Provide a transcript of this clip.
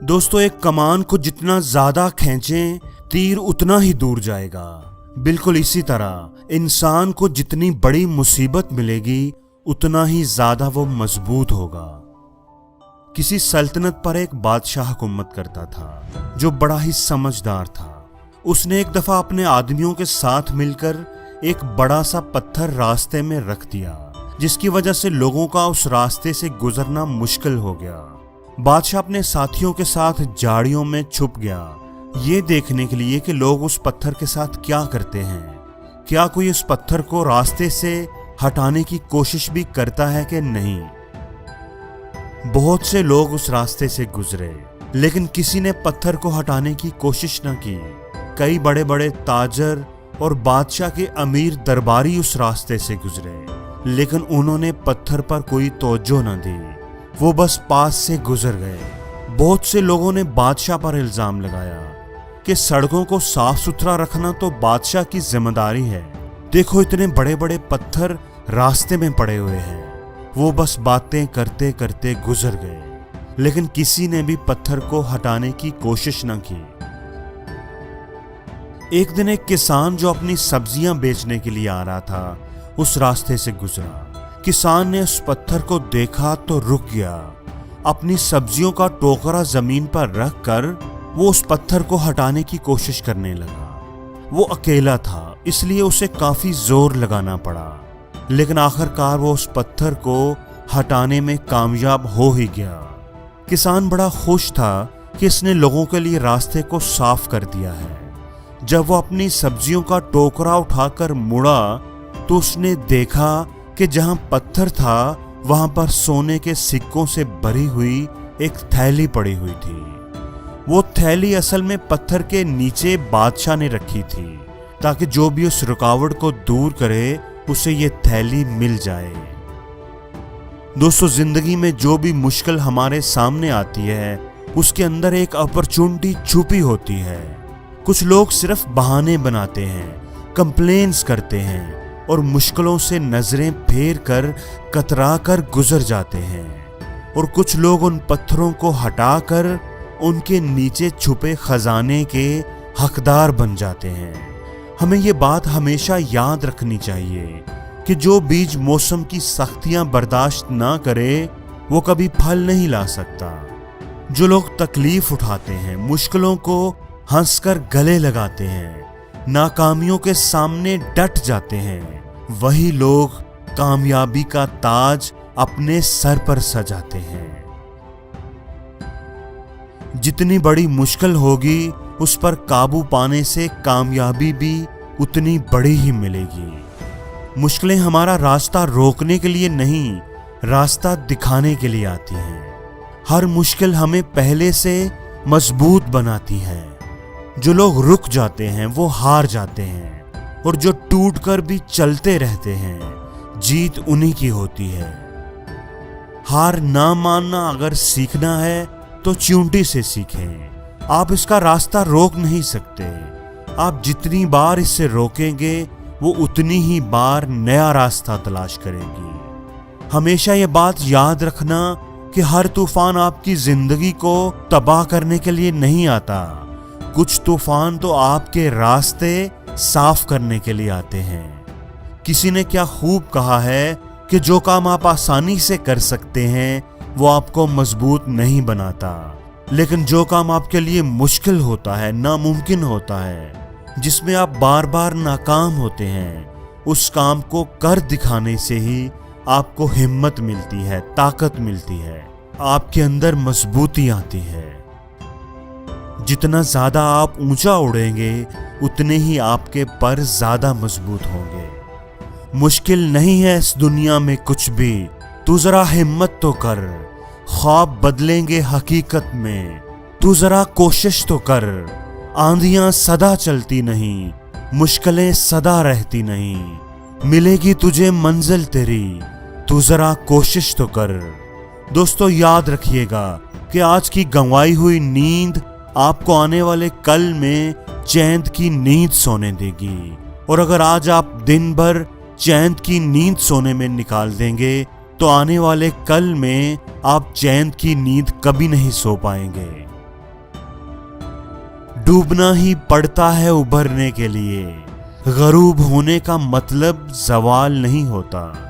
दोस्तों, एक कमान को जितना ज्यादा खींचें तीर उतना ही दूर जाएगा। बिल्कुल इसी तरह इंसान को जितनी बड़ी मुसीबत मिलेगी उतना ही ज्यादा वो मजबूत होगा। किसी सल्तनत पर एक बादशाह हुकूमत करता था जो बड़ा ही समझदार था। उसने एक दफा अपने आदमियों के साथ मिलकर एक बड़ा सा पत्थर रास्ते में रख दिया, जिसकी वजह से लोगों का उस रास्ते से गुजरना मुश्किल हो गया। बादशाह अपने साथियों के साथ झाड़ियों में छुप गया, ये देखने के लिए कि लोग उस पत्थर के साथ क्या करते हैं। क्या कोई उस पत्थर को रास्ते से हटाने की कोशिश भी करता है कि नहीं। बहुत से लोग उस रास्ते से गुजरे, लेकिन किसी ने पत्थर को हटाने की कोशिश न की। कई बड़े बड़े ताजर और बादशाह के अमीर दरबारी उस रास्ते से गुजरे, लेकिन उन्होंने पत्थर पर कोई तवज्जो न दी, वो बस पास से गुजर गए। बहुत से लोगों ने बादशाह पर इल्जाम लगाया कि सड़कों को साफ सुथरा रखना तो बादशाह की जिम्मेदारी है। देखो, इतने बड़े बड़े पत्थर रास्ते में पड़े हुए हैं। वो बस बातें करते करते गुजर गए, लेकिन किसी ने भी पत्थर को हटाने की कोशिश न की। एक दिन एक किसान जो अपनी सब्जियां बेचने के लिए आ रहा था उस रास्ते से गुजरा। किसान ने उस पत्थर को देखा तो रुक गया। अपनी सब्जियों का टोकरा जमीन पर रखकर वो उस पत्थर को हटाने की कोशिश करने लगा। वो अकेला था, इसलिए उसे काफी जोर लगाना पड़ा, लेकिन आखिरकार वो उस पत्थर को हटाने में कामयाब हो ही गया। किसान बड़ा खुश था कि इसने लोगों के लिए रास्ते को साफ कर दिया है। जब वो अपनी सब्जियों का टोकरा उठाकर मुड़ा तो उसने देखा कि जहां पत्थर था वहां पर सोने के सिक्कों से भरी हुई एक थैली पड़ी हुई थी। वो थैली असल में पत्थर के नीचे बादशाह ने रखी थी, ताकि जो भी उस रुकावट को दूर करे उसे ये थैली मिल जाए। दोस्तों, जिंदगी में जो भी मुश्किल हमारे सामने आती है उसके अंदर एक अपॉर्चुनिटी छुपी होती है। कुछ लोग सिर्फ बहाने बनाते हैं, कंप्लेन्स करते हैं और मुश्किलों से नजरें फेर कर कतरा कर गुजर जाते हैं, और कुछ लोग उन पत्थरों को हटाकर उनके नीचे छुपे खजाने के हकदार बन जाते हैं। हमें ये बात हमेशा याद रखनी चाहिए कि जो बीज मौसम की सख्तियां बर्दाश्त ना करे वो कभी फल नहीं ला सकता। जो लोग तकलीफ उठाते हैं, मुश्किलों को हंसकर गले लगाते हैं, नाकामियों के सामने डट जाते हैं, वही लोग कामयाबी का ताज अपने सर पर सजाते हैं। जितनी बड़ी मुश्किल होगी उस पर काबू पाने से कामयाबी भी उतनी बड़ी ही मिलेगी। मुश्किलें हमारा रास्ता रोकने के लिए नहीं, रास्ता दिखाने के लिए आती हैं। हर मुश्किल हमें पहले से मजबूत बनाती है। जो लोग रुक जाते हैं वो हार जाते हैं, और जो टूटकर भी चलते रहते हैं जीत उन्हीं की होती है। हार ना मानना अगर सीखना है तो चींटी से सीखें। आप इसका रास्ता रोक नहीं सकते। आप जितनी बार इसे रोकेंगे वो उतनी ही बार नया रास्ता तलाश करेगी। हमेशा ये बात याद रखना कि हर तूफान आपकी जिंदगी को तबाह करने के लिए नहीं आता। कुछ तूफान तो आपके रास्ते साफ करने के लिए आते हैं। किसी ने क्या खूब कहा है कि जो काम आप आसानी से कर सकते हैं वो आपको मजबूत नहीं बनाता, लेकिन जो काम आपके लिए मुश्किल होता है, नामुमकिन होता है, जिसमें आप बार बार नाकाम होते हैं, उस काम को कर दिखाने से ही आपको हिम्मत मिलती है, ताकत मिलती है, आपके अंदर मजबूती आती है। जितना ज्यादा आप ऊंचा उड़ेंगे उतने ही आपके पर ज्यादा मजबूत होंगे। मुश्किल नहीं है इस दुनिया में कुछ भी, तू जरा हिम्मत तो कर। ख्वाब बदलेंगे हकीकत में, तू जरा कोशिश तो कर। आंधियां सदा चलती नहीं, मुश्किलें सदा रहती नहीं। मिलेगी तुझे मंजिल तेरी, तू जरा कोशिश तो कर। दोस्तों, याद रखिएगा कि आज की गंवाई हुई नींद आपको आने वाले कल में चैन की नींद सोने देगी, और अगर आज आप दिन भर चैन की नींद सोने में निकाल देंगे तो आने वाले कल में आप चैन की नींद कभी नहीं सो पाएंगे। डूबना ही पड़ता है उभरने के लिए। गरूब होने का मतलब जवाल नहीं होता।